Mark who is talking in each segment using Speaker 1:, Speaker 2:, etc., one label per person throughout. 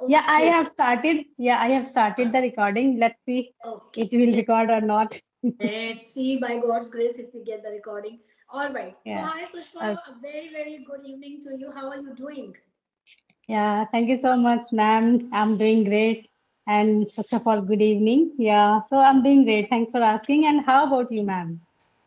Speaker 1: Yeah, I
Speaker 2: Okay.
Speaker 1: have started. Yeah, I have started the recording. Let's see
Speaker 2: Okay.
Speaker 1: it will record or not.
Speaker 2: Let's see by God's grace if we get the recording. All right. So,
Speaker 1: Yeah.
Speaker 2: hi Sushma,
Speaker 1: Okay.
Speaker 2: a very, very good evening to you. How are you doing?
Speaker 1: Yeah, thank you so much, ma'am. I'm doing great. And first of all, good evening. Yeah, so I'm doing great. Thanks for asking. And how about you, ma'am?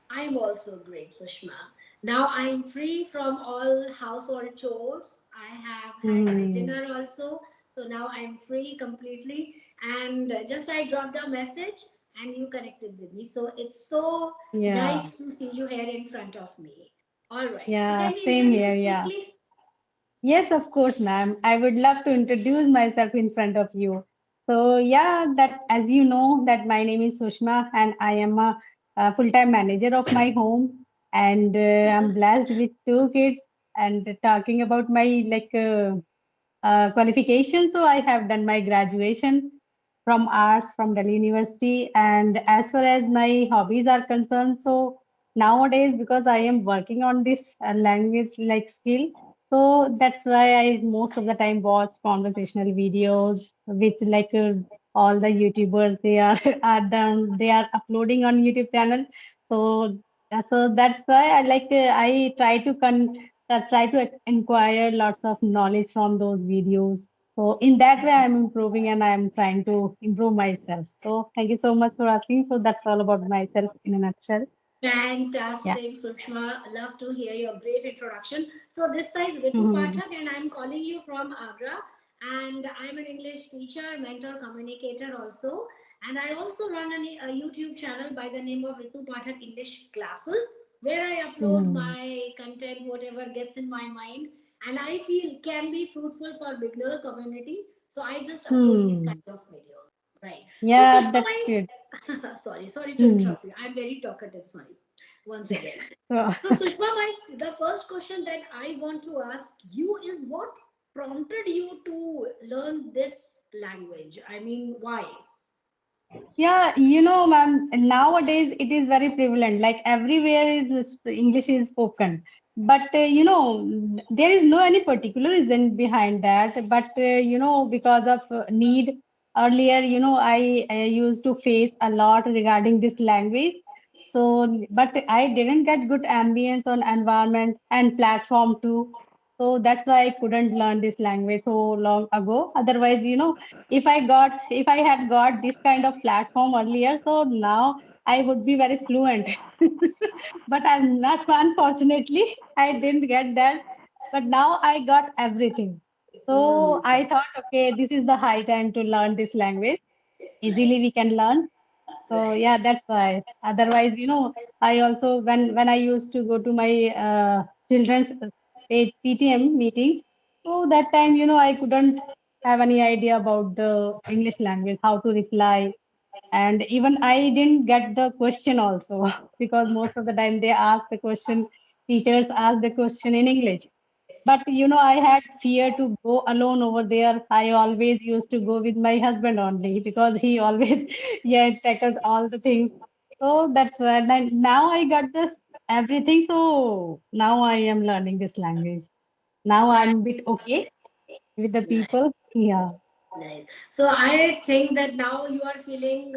Speaker 2: I'm also great, Sushma. Now I'm free from all household chores. I have had my
Speaker 1: Hmm.
Speaker 2: dinner also. So now I'm free completely. And just I dropped a message and you connected with me. So it's so
Speaker 1: Yeah.
Speaker 2: nice to see you here in front of me. All right. So
Speaker 1: Yeah,
Speaker 2: can we
Speaker 1: same here.
Speaker 2: introduce
Speaker 1: Yeah.
Speaker 2: quickly?
Speaker 1: Yes, of course, ma'am. I would love to introduce myself in front of you. So, yeah, that as you know, that my name is Sushma and I am a full-time manager of my home, and I'm blessed with two kids. And talking about my qualification, so I have done my graduation from arts from Delhi University. And as far as my hobbies are concerned, so nowadays because I am working on this language like skill, so that's why I most of the time watch conversational videos, which all the YouTubers they are are done they are uploading on YouTube channel. So so that's why I try to inquire lots of knowledge from those videos. So in that way, I'm improving and I'm trying to improve myself. So thank you so much for asking. So that's all about myself in a nutshell. Yeah.
Speaker 2: Fantastic, Sushma. Love to hear your great introduction. So this side Ritu
Speaker 1: Mhm.
Speaker 2: Pathak, and I'm calling you from Agra. And I'm an English teacher, mentor, communicator also. And I also run a YouTube channel by the name of Ritu Pathak English Classes, where I upload
Speaker 1: Mhm.
Speaker 2: my content, whatever gets in my mind, and I feel can be fruitful for beginner community. So I just upload these kind
Speaker 1: Hmm.
Speaker 2: of videos. Right. So
Speaker 1: Yeah,
Speaker 2: Sushma,
Speaker 1: that's good.
Speaker 2: sorry to
Speaker 1: Hmm.
Speaker 2: interrupt you. I'm very talkative. Sorry. Once again.
Speaker 1: So
Speaker 2: So Sushma, the first question that I want to ask you is what prompted you to learn this language? I mean, why?
Speaker 1: yeah, ma'am, nowadays it is very prevalent. Like everywhere English is spoken. But there is no any particular reason behind that. But because of need earlier, I used to face a lot regarding this language. So, but I didn't get good ambience on environment and platform too. So that's why I couldn't learn this language so long ago. Otherwise, if I had got this kind of platform earlier, so now I would be very fluent. But I'm not, unfortunately, I didn't get that. But now I got everything. So
Speaker 2: Hmm.
Speaker 1: I thought, okay, this is the high time to learn this language. Easily we can learn. So yeah, that's why. Otherwise, I also when I used to go to my children's PTM meetings, so that time, I couldn't have any idea about the English language, how to reply, and even I didn't get the question also because most of the time they ask the question, teachers ask the question in English. But I had fear to go alone over there. I always used to go with my husband only because he always, yeah, tackles all the things. So that's why now I got this everything. So now I am learning this language. Now
Speaker 2: Nice,
Speaker 1: I'm a bit okay with the people. Yeah.
Speaker 2: nice. So I think that now you are feeling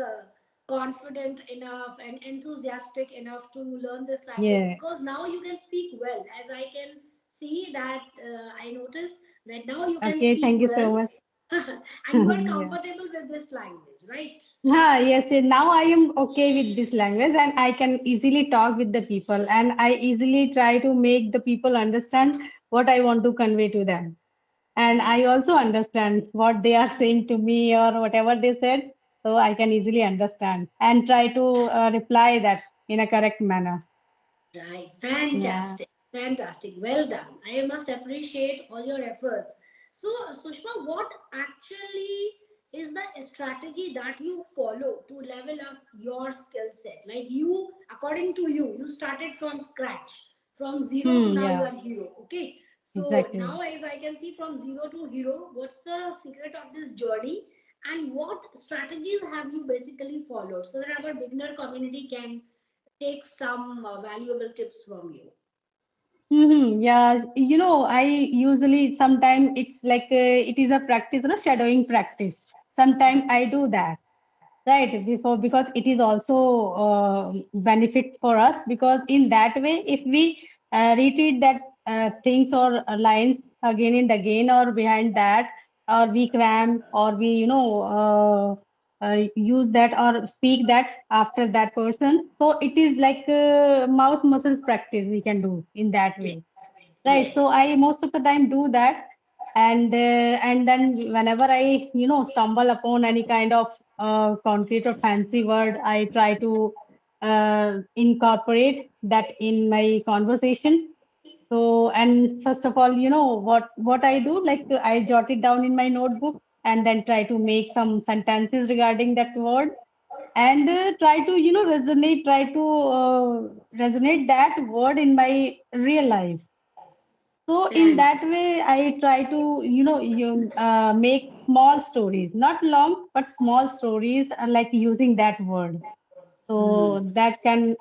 Speaker 2: confident enough and enthusiastic enough to learn this language
Speaker 1: Yeah.
Speaker 2: because now you can speak well. As I can see that I notice that now you can
Speaker 1: Okay.
Speaker 2: speak
Speaker 1: Thank you so
Speaker 2: well
Speaker 1: much.
Speaker 2: and you are
Speaker 1: Yeah.
Speaker 2: comfortable with this language, right?
Speaker 1: Yes, now I am okay with this language and I can easily talk with the people and I easily try to make the people understand what I want to convey to them. And I also understand what they are saying to me or whatever they said. So I can easily understand and try to reply that in a correct manner.
Speaker 2: Right,
Speaker 1: Yeah.
Speaker 2: fantastic, fantastic. Well done. I must appreciate all your efforts. So, Sushma, what actually is the strategy that you follow to level up your skill set? Like you, according to you, you started from scratch, from zero to now you
Speaker 1: Yeah,
Speaker 2: are hero. Okay. So
Speaker 1: exactly.
Speaker 2: now, as I can see, from zero to hero, what's the secret of this journey? And what strategies have you basically followed so that our beginner community can take some valuable tips from you.
Speaker 1: Yeah, I usually sometimes it's like it is a practice, shadowing practice. Sometimes I do that. Right, before because it is also benefit for us because in that way, if we repeat that things or lines again and again or behind that, or we cram or we use that or speak that after that person, so it is like mouth muscles practice we can do in that
Speaker 2: Yes.
Speaker 1: way. Right.
Speaker 2: Yes.
Speaker 1: So I most of the time do that, and then whenever I stumble upon any kind of concrete or fancy word, I try to incorporate that in my conversation. So and first of all, what I do, like I jot it down in my notebook and then try to make some sentences regarding that word and try to resonate that word in my real life. So in that
Speaker 2: Fantastic.
Speaker 1: way, I try to, make small stories, not long, but small stories, like using that word.
Speaker 2: Hmm.
Speaker 1: So that things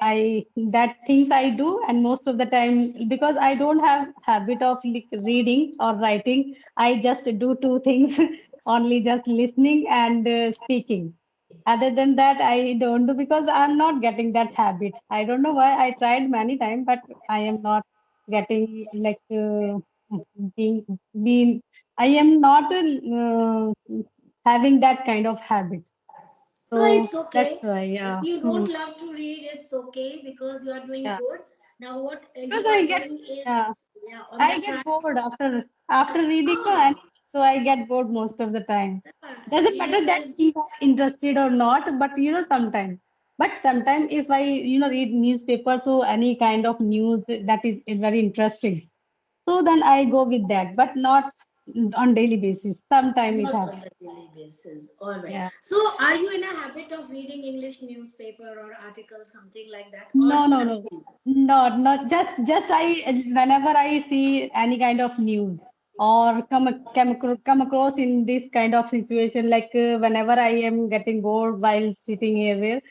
Speaker 1: I do, and most of the time, because I don't have habit of like reading or writing, I just do two things, only just listening and speaking. Other than that, I don't do because I'm not getting that habit. I don't know why. I tried many times, but I am not getting like being being. I am not having that kind of habit.
Speaker 2: So
Speaker 1: So
Speaker 2: it's
Speaker 1: that's
Speaker 2: okay.
Speaker 1: why,
Speaker 2: If
Speaker 1: yeah.
Speaker 2: you don't love to read, it's okay because you are doing
Speaker 1: Yeah.
Speaker 2: good. Now, what
Speaker 1: Because
Speaker 2: you are
Speaker 1: I get,
Speaker 2: doing is,
Speaker 1: yeah,
Speaker 2: yeah, on the
Speaker 1: I get
Speaker 2: track.
Speaker 1: bored after reading, no,
Speaker 2: Ah,
Speaker 1: and so I get bored most of the time. Doesn't
Speaker 2: reading
Speaker 1: matter that
Speaker 2: is,
Speaker 1: if I'm interested or not, but sometimes. But sometimes if I read newspaper, so any kind of news that is very interesting, so then I go with that, but not on daily basis. Sometimes it
Speaker 2: not on
Speaker 1: happens.
Speaker 2: the daily basis. All right.
Speaker 1: Yeah.
Speaker 2: So, are you in a habit of reading English newspaper or articles, something like that, or
Speaker 1: No, no, no.
Speaker 2: nothing?
Speaker 1: Not just I whenever I see any kind of news or come across in this kind of situation, like whenever I am getting bored while sitting here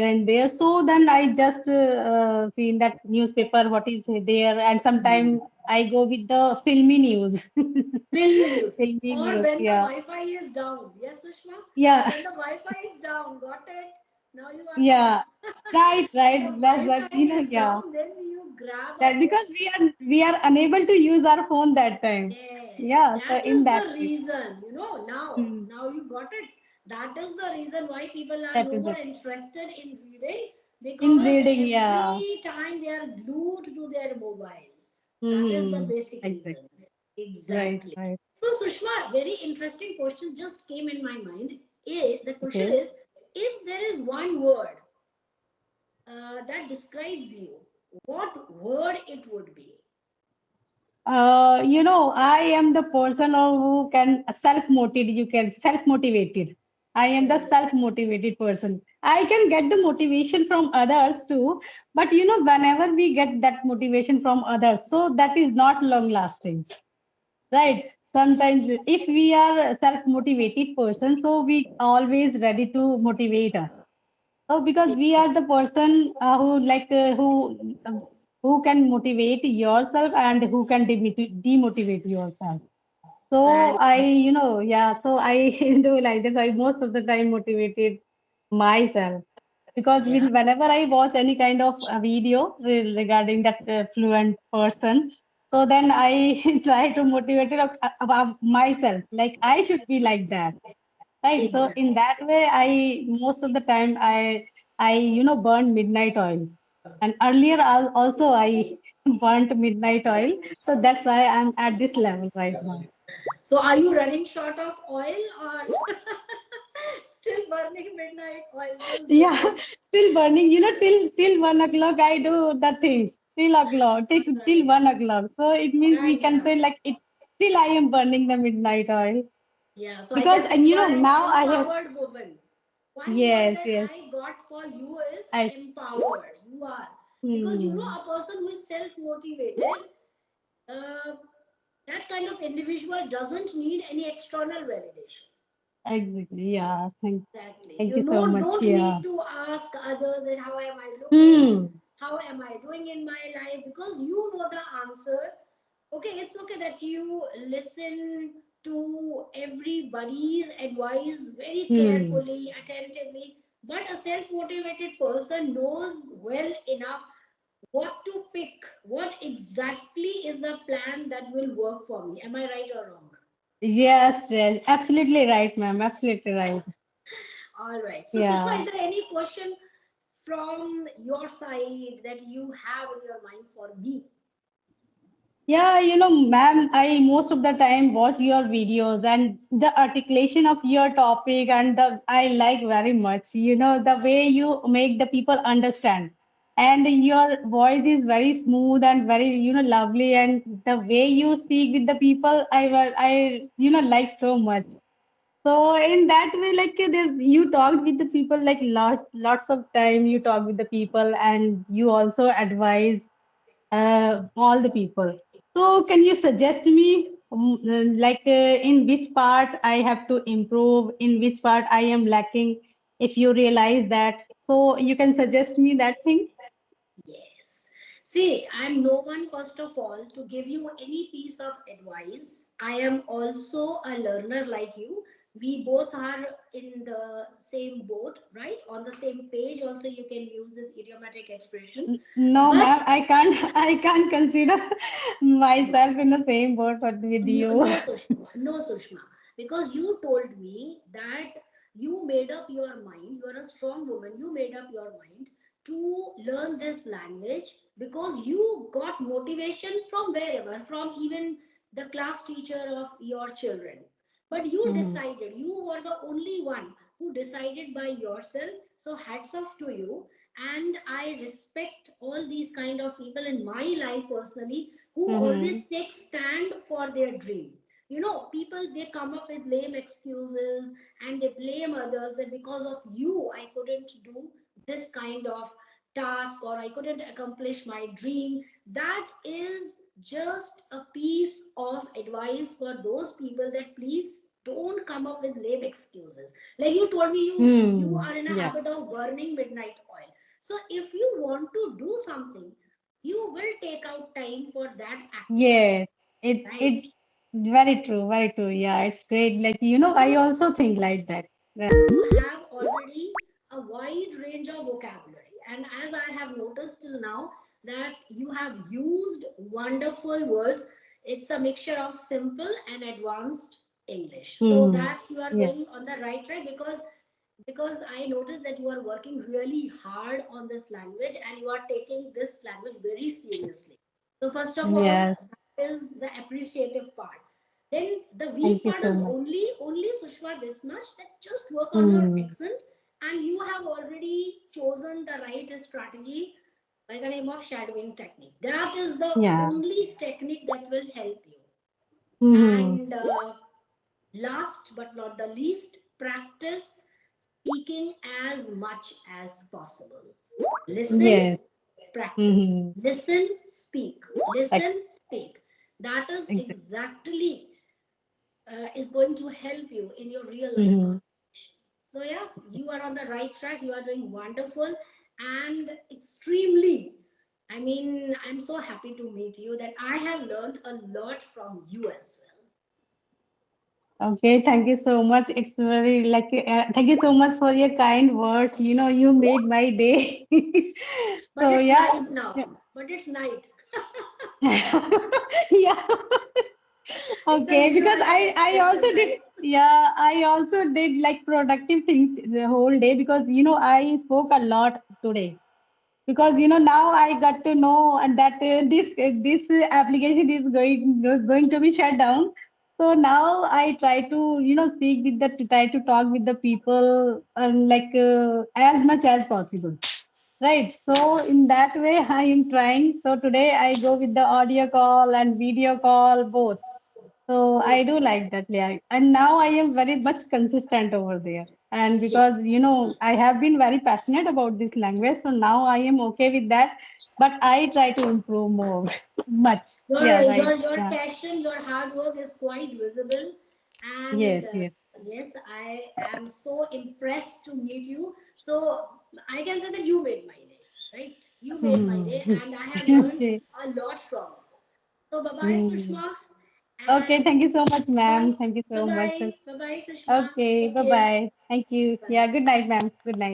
Speaker 1: and there, so then I just see in that newspaper what is there, and
Speaker 2: Hmm.
Speaker 1: sometimes I go with the filmy news.
Speaker 2: Filmy news.
Speaker 1: Filmy
Speaker 2: Or
Speaker 1: news,
Speaker 2: when the
Speaker 1: yeah,
Speaker 2: Wi-Fi is down. Yes, Sushma?
Speaker 1: yeah,
Speaker 2: When the Wi-Fi is down, got it? Now you understand.
Speaker 1: yeah. Right,
Speaker 2: When the
Speaker 1: right. That's
Speaker 2: Wi-Fi is
Speaker 1: yeah.
Speaker 2: down, then you grab a
Speaker 1: That
Speaker 2: book.
Speaker 1: because we are unable to use our phone that time.
Speaker 2: Yes,
Speaker 1: Yeah, so
Speaker 2: that
Speaker 1: in
Speaker 2: is
Speaker 1: that
Speaker 2: the
Speaker 1: way.
Speaker 2: reason, now,
Speaker 1: Hmm.
Speaker 2: now you got it. That is the reason why people are
Speaker 1: That
Speaker 2: no
Speaker 1: is
Speaker 2: more
Speaker 1: the
Speaker 2: interested in reading
Speaker 1: in
Speaker 2: because
Speaker 1: reading, yeah.
Speaker 2: every time they are glued to their mobiles. That is the
Speaker 1: Hmm.
Speaker 2: basic reason.
Speaker 1: Exactly. Right,
Speaker 2: Exactly.
Speaker 1: right.
Speaker 2: So, Sushma, very interesting question just came in my mind. The question
Speaker 1: Okay.
Speaker 2: is, if there is one word that describes you, what word it would be?
Speaker 1: I am the person who can self-motivated. You can self-motivated. I am the
Speaker 2: Oh,
Speaker 1: self-motivated person. I can get the motivation from others too, but whenever we get that motivation from others, so that is not long lasting. Right. Sometimes if we are a self-motivated person, so we always ready to motivate us. So because we are the person who can motivate yourself and who can demotivate yourself. So I,
Speaker 2: fantastic.
Speaker 1: yeah, so I do like this. I most of the time motivated myself because
Speaker 2: Yeah.
Speaker 1: whenever I watch any kind of video regarding that fluent person, so then I try to motivate it about myself. Like I should be like that, right? So in
Speaker 2: Exactly.
Speaker 1: that way, I most of the time I burn midnight oil, and earlier also I burnt midnight oil. So that's why I'm at this level right now.
Speaker 2: So are you running short of oil or still burning midnight oil? Just
Speaker 1: Yeah,
Speaker 2: depends.
Speaker 1: still burning. Till 1 o'clock I do the things. Till o'clock, till
Speaker 2: Right.
Speaker 1: 1 o'clock. So it means we can say like it. Still I am burning the midnight oil
Speaker 2: Yeah, so I
Speaker 1: because
Speaker 2: guess you are an
Speaker 1: now I have.
Speaker 2: empowered woman. One word
Speaker 1: Yes,
Speaker 2: that
Speaker 1: yes.
Speaker 2: I got for you is
Speaker 1: I.
Speaker 2: empowered. You are. Because
Speaker 1: Hmm.
Speaker 2: a person who is self motivated, uh, that kind of individual doesn't need any external validation.
Speaker 1: Exactly. Yeah.
Speaker 2: Exactly.
Speaker 1: Thank you so much.
Speaker 2: Don't
Speaker 1: Yeah.
Speaker 2: need to ask others and how am I looking,
Speaker 1: Hmm.
Speaker 2: how am I doing in my life, because you know the answer. Okay, it's okay that you listen to everybody's advice very
Speaker 1: Hmm.
Speaker 2: carefully, attentively, but a self motivated person knows well enough what to pick, what exactly is the plan that will work for me. Am I right or wrong?
Speaker 1: Yes, yes, absolutely right, ma'am. Absolutely right.
Speaker 2: All right. So, Sushma,
Speaker 1: Yeah.
Speaker 2: is there any question from your side that you have in your mind for me?
Speaker 1: Yeah, ma'am, I most of the time watch your videos and the articulation of your topic and the I like very much. The way you make the people understand. And your voice is very smooth and very, lovely. And the way you speak with the people, like so much. So in that way, like you talked with the people like lots of time. You talk with the people and you also advise all the people. So can you suggest me in which part I have to improve, in which part I am lacking? If you realize that, so you can suggest me that thing.
Speaker 2: Yes. See, I'm no one, first of all, to give you any piece of advice. I am also a learner like you. We both are in the same boat, right? On the same page, also, you can use this idiomatic expression.
Speaker 1: No,
Speaker 2: But
Speaker 1: ma'am, I can't. I can't consider myself in the same boat with
Speaker 2: no,
Speaker 1: you.
Speaker 2: no, Sushma, no, Sushma, because you told me that you made up your mind. You are a strong woman. You made up your mind to learn this language because you got motivation from wherever, from even the class teacher of your children. But you
Speaker 1: Mhm.
Speaker 2: decided, you were the only one who decided by yourself. So hats off to you. And I respect all these kind of people in my life personally who
Speaker 1: Mhm.
Speaker 2: always take stand for their dream. You know, people, they come up with lame excuses and they blame others that because of you I couldn't do this kind of task or I couldn't accomplish my dream. That is just a piece of advice for those people, that please don't come up with lame excuses. Like you told me, you
Speaker 1: Hmm.
Speaker 2: are in a
Speaker 1: Yeah.
Speaker 2: habit of burning midnight oil. So if you want to do something, you will take out time for that activity,
Speaker 1: Yes. It
Speaker 2: right?
Speaker 1: very true. Very true. Yeah. It's great. Like I
Speaker 2: You
Speaker 1: also think like that.
Speaker 2: you have already a wide range of vocabulary, and as I have noticed till now that you have used wonderful words. It's a mixture of simple and advanced English, so
Speaker 1: Hmm.
Speaker 2: that's you are
Speaker 1: Yeah.
Speaker 2: going on the right track, because I noticed that you are working really hard on this language and you are taking this language very seriously. So first of all,
Speaker 1: Yes.
Speaker 2: that is the appreciative part. Then the weak
Speaker 1: Thank you
Speaker 2: part
Speaker 1: so
Speaker 2: is
Speaker 1: much.
Speaker 2: only Sushma this much, that just work on your
Speaker 1: Hmm.
Speaker 2: accent, and you have already chosen the right strategy by the name of shadowing technique. That is the
Speaker 1: Yeah.
Speaker 2: only technique that will help you.
Speaker 1: Hmm.
Speaker 2: And last but not the least, practice speaking as much as possible. Listen,
Speaker 1: Yes.
Speaker 2: practice.
Speaker 1: Hmm.
Speaker 2: Listen, speak.
Speaker 1: Like
Speaker 2: Listen, speak. That is
Speaker 1: exactly.
Speaker 2: exactly is going to help you in your real life
Speaker 1: Hmm.
Speaker 2: communication. So yeah, you are on the right track. You are doing wonderful and extremely. I mean, I'm so happy to meet you that I have learned a lot from you as well.
Speaker 1: Okay. Thank you so much. It's very like thank you so much for your kind words. You made my day.
Speaker 2: But
Speaker 1: So
Speaker 2: it's
Speaker 1: yeah.
Speaker 2: night now. But it's night.
Speaker 1: Yeah.
Speaker 2: It's a
Speaker 1: Okay, because
Speaker 2: idiomatic
Speaker 1: I also
Speaker 2: expression,
Speaker 1: did,
Speaker 2: right?
Speaker 1: yeah, I also did like productive things the whole day because I spoke a lot today because now I got to know and that this application is going to be shut down. So now I try to speak with the try to talk with the people as much as possible. Right. So in that way, I am trying. So today I go with the audio call and video call both. So I do like that, yeah. And now I am very much consistent over there. And
Speaker 2: Yes.
Speaker 1: because I have been very passionate about this language, so now I am okay with that. But I try to improve more, much.
Speaker 2: Your
Speaker 1: Yeah, right.
Speaker 2: your
Speaker 1: Yeah.
Speaker 2: passion, your hard work is quite visible, and
Speaker 1: Yes, yes.
Speaker 2: yes, I am so impressed to meet you. So I can say that you made my day. right? You made my day,
Speaker 1: Hmm.
Speaker 2: and I have learned
Speaker 1: Okay.
Speaker 2: a lot from it. So bye bye,
Speaker 1: Hmm.
Speaker 2: Sushma,
Speaker 1: Okay,
Speaker 2: and
Speaker 1: thank you so much,
Speaker 2: bye
Speaker 1: ma'am. Thank you
Speaker 2: bye
Speaker 1: so much.
Speaker 2: bye bye bye, Sushma.
Speaker 1: Okay,
Speaker 2: Take care.
Speaker 1: bye-bye. Thank you. Yeah,
Speaker 2: Bye.
Speaker 1: good night, ma'am. Good night.